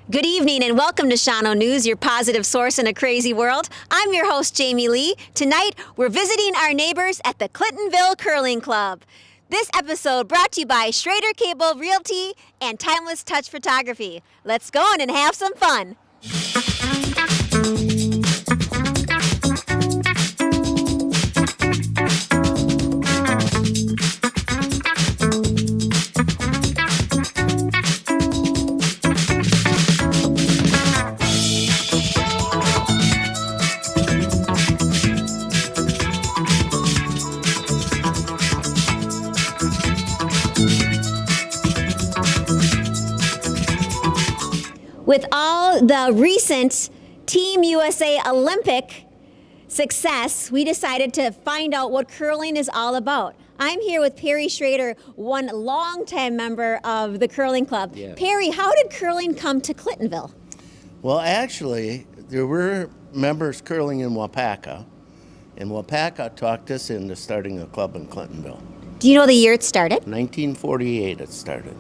Good evening and welcome to Shawano News, your positive source in a crazy world. I'm your host, Jamie Lee. Tonight, we're visiting our neighbors at the Clintonville Curling Club. This episode brought to you by Schrader Cable Realty and Timeless Touch Photography. Let's go on and have some fun. With all the recent Team USA Olympic success, we decided to find out what curling is all about. I'm here with Perry Schrader, one longtime member of the curling club. Yeah. Perry, how did curling come to Clintonville? Well, actually, there were members curling in Wapaka, and Wapaka talked us into starting a club in Clintonville. Do you know the year it started? 1948 it started.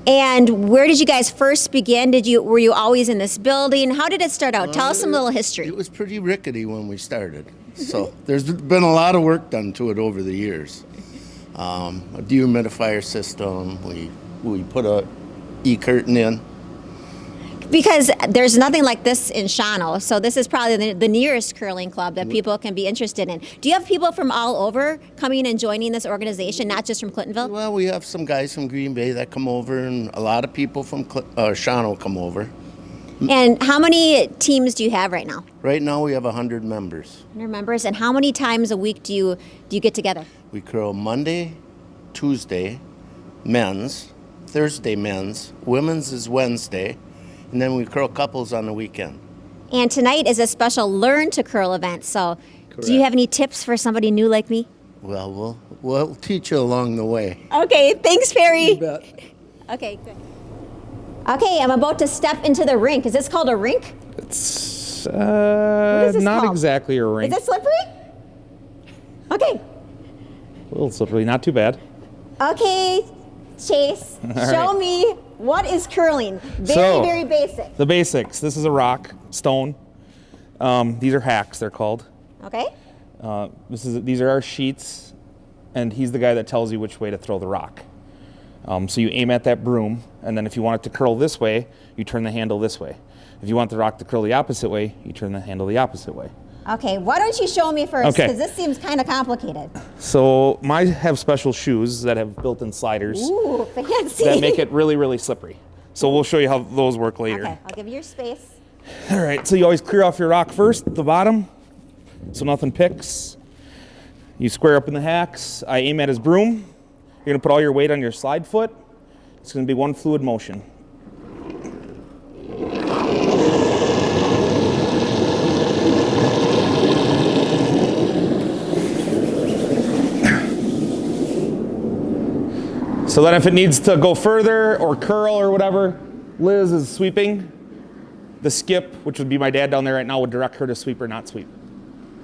And where did you guys first begin? Were you always in this building? How did it start out? Tell us some little history. It was pretty rickety when we started. So there's been a lot of work done to it over the years. A dehumidifier system, we put a E-curtain in. Because there's nothing like this in Shawano, so this is probably the nearest curling club that people can be interested in. Do you have people from all over coming and joining this organization, not just from Clintonville? Well, we have some guys from Green Bay that come over, and a lot of people from Shawano come over. And how many teams do you have right now? Right now we have 100 members. 100 members. And how many times a week do you get together? We curl Monday, Tuesday, men's, Thursday men's, women's is Wednesday, and then we curl couples on the weekend. And tonight is a special Learn to Curl event. So do you have any tips for somebody new like me? Well, we'll teach you along the way. Okay, thanks, Perry. You bet. Okay, good. Okay, I'm about to step into the rink. Is this called a rink? It's What is this not called? exactly a rink. Is it slippery? Okay. A little slippery, not too bad. Okay, Chase, show right. me what is curling. Very basic. The basics. This is a rock, stone. These are hacks, they're called. Okay? These are our sheets, and he's the guy that tells you which way to throw the rock. So you aim at that broom, and then if you want it to curl this way, you turn the handle this way. If you want the rock to curl the opposite way, you turn the handle the opposite way. Okay, why don't you show me first, Okay. because this seems kind of complicated. So mine have special shoes that have built-in sliders Ooh, fancy. that make it really, really slippery. So we'll show you how those work later. Okay, I'll give you your space. All right, so you always clear off your rock first, the bottom, so nothing picks. You square up in the hacks. I aim at his broom. You're gonna put all your weight on your slide foot. It's gonna be one fluid motion. So then if it needs to go further or curl or whatever, Liz is sweeping. The skip, which would be my dad down there right now, would direct her to sweep or not sweep.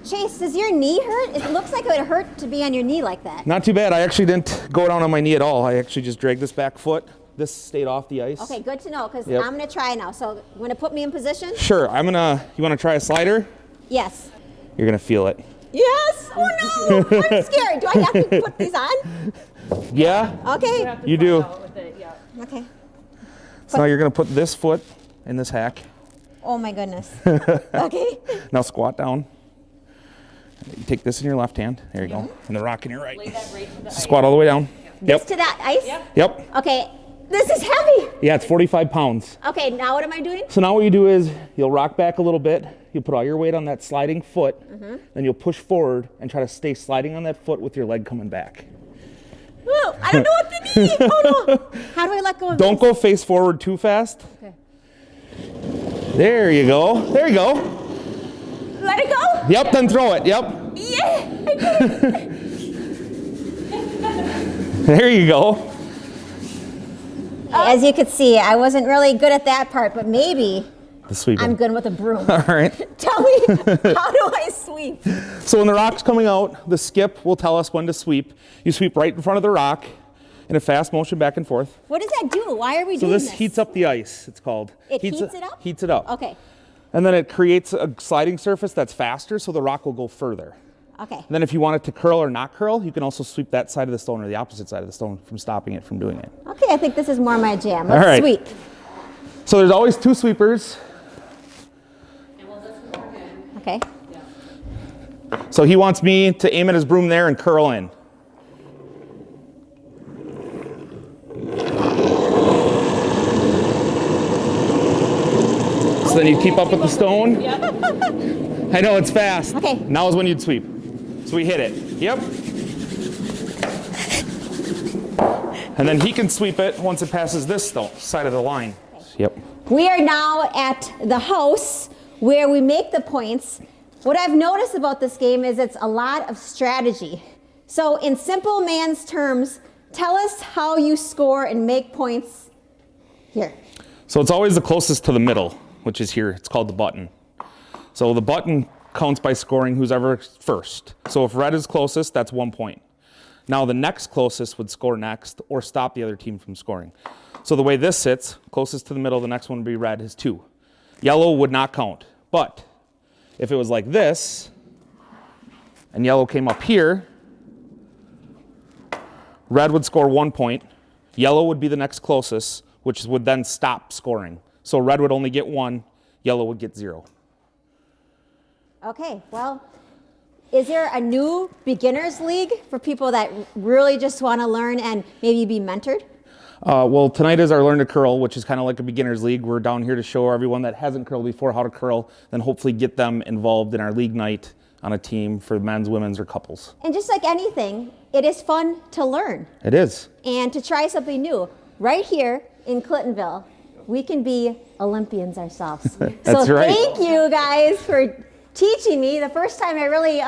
Chase, does your knee hurt? It looks like it would hurt to be on your knee like that. Not too bad. I actually didn't go down on my knee at all. I actually just dragged this back foot. This stayed off the ice. Okay, good to know, because Yep. I'm going to try now. So you want to put me in position? Sure. You want to try a slider? Yes. You're going to feel it. Yes! Oh no! I'm scared. Do I have to put these on? Yeah? Okay. You do. Okay. So now you're going to put this foot in this hack. Oh my goodness. Okay. Now squat down. You take this in your left hand. There you go. And the rock in your right. So squat all the way down. This to that ice? Yep. Okay. This is heavy. Yeah, it's 45 pounds. Okay, now what am I doing? So now what you do is you'll rock back a little bit. You'll put all your weight on that sliding foot. Then you'll push forward and try to stay sliding on that foot with your leg coming back. Ooh, I don't know what to do. Oh no. How do I let go of Don't this? go face forward too fast. Okay. There you go. There you go. Let it go? Yep, then throw it. Yep. Yeah. I did it. There you go. As you could see, I wasn't really good at that part, but maybe The sweeping. I'm good with a broom. All right. Tell me, how do I sweep? So when the rock's coming out, the skip will tell us when to sweep. You sweep right in front of the rock. in a fast motion back and forth. What does that do? Why are we So doing this? this heats up the ice, it's called. It heats it up? Heats it up. Okay. And then it creates a sliding surface that's faster, so the rock will go further. Okay. And then if you want it to curl or not curl, you can also sweep that side of the stone or the opposite side of the stone from stopping it from doing it. Okay, I think this is more my jam. Let's All right. sweep. So there's always 2 sweepers. Okay. So he wants me to aim at his broom there and curl in. So then you keep up with the stone. I know, it's fast. Okay. Now is when you'd sweep. So we hit it. Yep. And then he can sweep it once it passes this side of the line. Yep. We are now at the house where we make the points. What I've noticed about this game is it's a lot of strategy. So in simple man's terms, tell us how you score and make points here. So it's always the closest to the middle, which is here. It's called the button. So the button counts by scoring who's ever first. So if red is closest, that's 1 point. Now the next closest would score next or stop the other team from scoring. So the way this sits, closest to the middle, the next one would be red is 2. Yellow would not count. But if it was like this, and yellow came up here, red would score 1 point. Yellow would be the next closest, which would then stop scoring. So red would only get 1, yellow would get 0. Okay, well, is there a new beginners league for people that really just want to learn and maybe be mentored? Well, tonight is our Learn to Curl, which is kind of like a beginner's league. We're down here to show everyone that hasn't curled before how to curl, then hopefully get them involved in our league night on a team for men's, women's, or couples. And just like anything, it is fun to learn It is. and to try something new. Right here in Clintonville, we can be Olympians ourselves. That's so right. Thank you guys for teaching me. The first time I really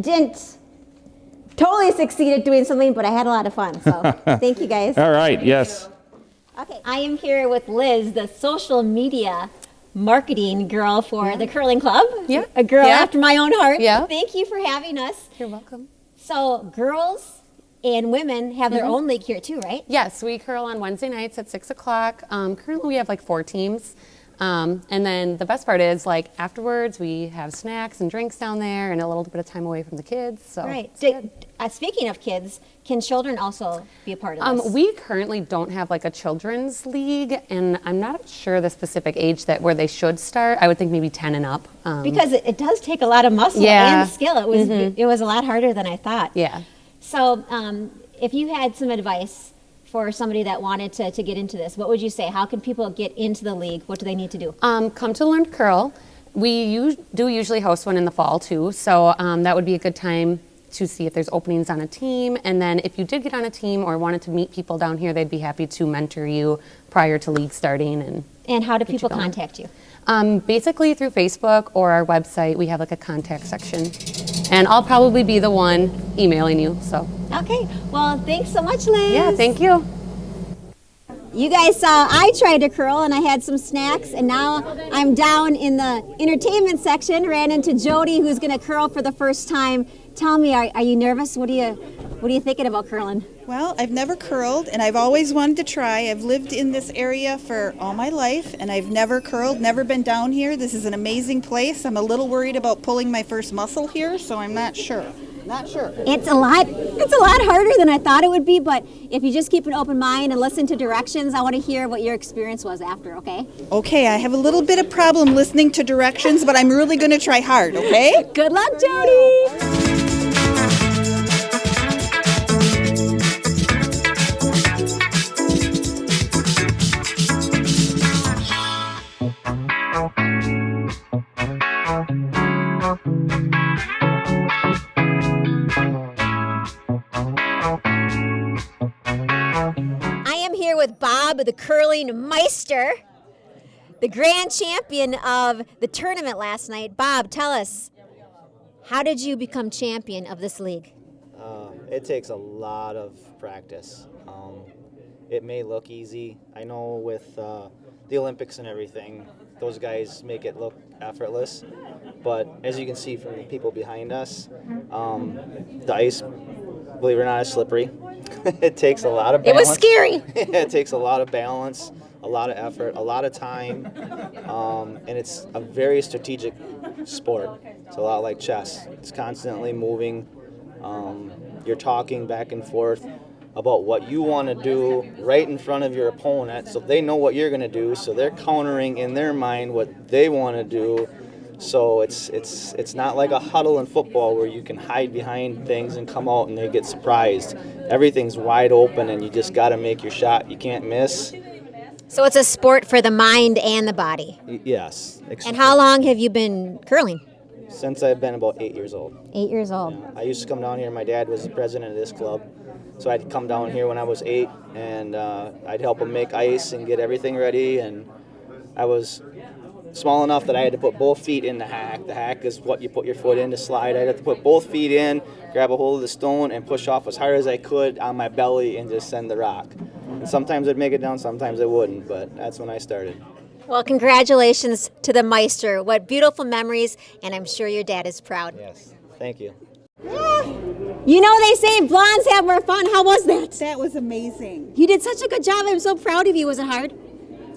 didn't totally succeed at doing something, but I had a lot of fun. So thank you guys. All right, yes. Okay, I am here with Liz, the social media marketing girl for the curling club. Yeah. A girl Yeah. after my own heart. Yeah. Thank you for having us. You're welcome. So girls and women have their own league here too, right? Yes, we curl on Wednesday nights at 6 o'clock. Currently we have like 4 teams. And then the best part is like afterwards we have snacks and drinks down there and a little bit of time away from the kids. So Right. it's good. Speaking of kids, can children also be a part of this? We currently don't have like a children's league, and I'm not sure the specific age that where they should start. I would think maybe 10 and up. Because it does take a lot of muscle Yeah. and skill. It was a lot harder than I thought. Yeah. So if you had some advice for somebody that wanted to get into this, what would you say? How can people get into the league? What do they need to do? Come to Learn to Curl. We do usually host one in the fall too, so that would be a good time to see if there's openings on a team. And then if you did get on a team or wanted to meet people down here, they'd be happy to mentor you prior to league starting. And how do people going. contact you? Basically through Facebook or our website, we have like a contact section. And I'll probably be the one emailing you, so. Okay, well, thanks so much, Liz. Yeah, thank you. You guys saw I tried to curl and I had some snacks, and now I'm down in the entertainment section, ran into Jody, who's gonna curl for the first time. Tell me, are you nervous? What are you thinking about curling? Well, I've never curled, and I've always wanted to try. I've lived in this area for all my life, and I've never curled, never been down here. This is an amazing place. I'm a little worried about pulling my first muscle here, so I'm not sure. Not sure. It's a lot harder than I thought it would be, but if you just keep an open mind and listen to directions, I want to hear what your experience was after, okay? Okay, I have a little bit of problem listening to directions, but I'm really going to try hard, okay? Good luck, Jody! With Bob, the curling meister, the grand champion of the tournament last night. Bob, tell us, how did you become champion of this league? It takes a lot of practice. It may look easy. I know with the Olympics and everything, those guys make it look effortless. But as you can see from the people behind us, the ice believe it or not, is slippery. It takes a lot of It balance. was scary. It takes a lot of balance, a lot of effort, a lot of time, and it's a very strategic sport. It's a lot like chess. It's constantly moving. You're talking back and forth about what you want to do right in front of your opponent, so they know what you're going to do, so they're countering in their mind what they want to do. So it's not like a huddle in football where you can hide behind things and come out and they get surprised. Everything's wide open and you just got to make your shot. You can't miss. So it's a sport for the mind and the body. Yes. And how long have you been curling? Since I've been about 8 years old. 8 years old. I used to come down here. My dad was the president of this club. So I'd come down here when I was 8, and I'd help him make ice and get everything ready. And I was small enough that I had to put both feet in the hack. The hack is what you put your foot in to slide. I'd have to put both feet in, grab a hold of the stone, and push off as hard as I could on my belly and just send the rock. And sometimes I'd make it down, sometimes I wouldn't, but that's when I started. Well, congratulations to the Meister. What beautiful memories, and I'm sure your dad is proud. Yes, thank you. You know they say blondes have more fun. How was that? That was amazing. You did such a good job. I'm so proud of you. Was it hard?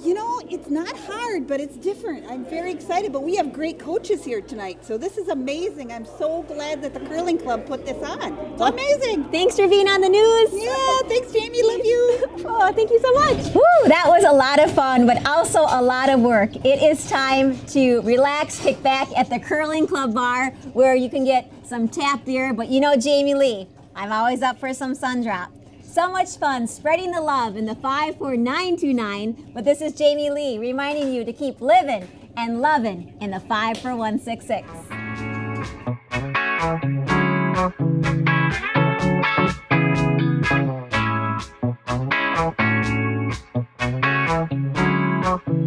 You know, it's not hard, but it's different. I'm very excited, but we have great coaches here tonight, so this is amazing. I'm so glad that the curling club put this on. It's amazing. Thanks for being on the news. Yeah, thanks, Jamie. Love you. Oh, thank you so much. Woo, that was a lot of fun, but also a lot of work. It is time to relax, kick back at the Curling Club bar where you can get some tap beer, but you know Jamie Lee, I'm always up for some sun drop. So much fun spreading the love in the 54929, but this is Jamie Lee reminding you to keep living and loving in the 54166.